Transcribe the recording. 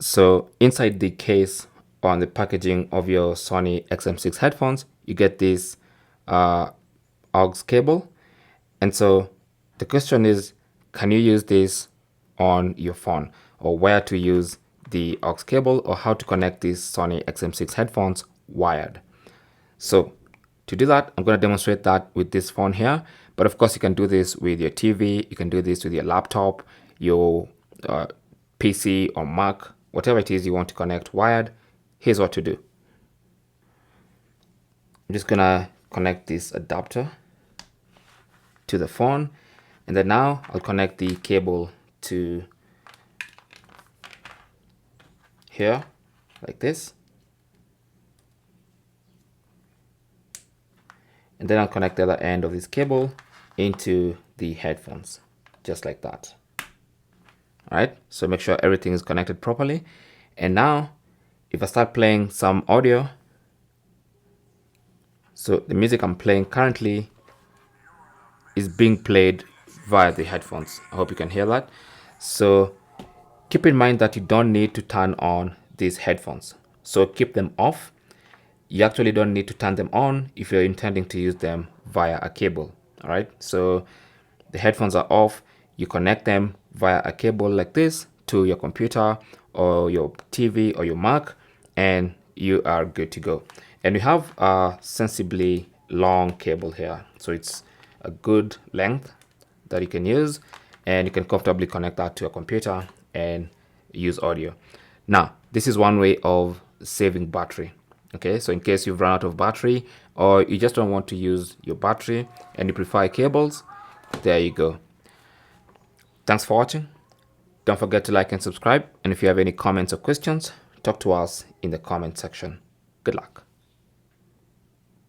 So inside the case on the packaging of your Sony XM6 headphones, you get this aux cable. And so the question is, can you use this on your phone, or where to use the aux cable, or how to connect these Sony XM6 headphones wired? So to do that, I'm going to demonstrate that with this phone here. But of course, you can do this with your TV. You can do this with your laptop, your PC or Mac, whatever it is you want to connect wired. Here's what to do. I'm just going to connect this adapter to the phone. And then now I'll connect the cable to here, like this. And then I'll connect the other end of this cable into the headphones, just like that. All right, so make sure everything is connected properly. And now, if I start playing some audio, so the music I'm playing currently is being played via the headphones. I hope you can hear that. So keep in mind that you don't need to turn on these headphones. So keep them off. You actually don't need to turn them on if you're intending to use them via a cable. All right, so the headphones are off. You connect them via a cable like this to your computer or your TV or your Mac, and you are good to go. And we have a sensibly long cable here, so it's a good length that you can use, and you can comfortably connect that to a computer and use audio. Now, this is one way of saving battery. Okay, so in case you've run out of battery, or you just don't want to use your battery and you prefer cables, there you go. Thanks for watching. Don't forget to like and subscribe. And if you have any comments or questions, talk to us in the comment section. Good luck.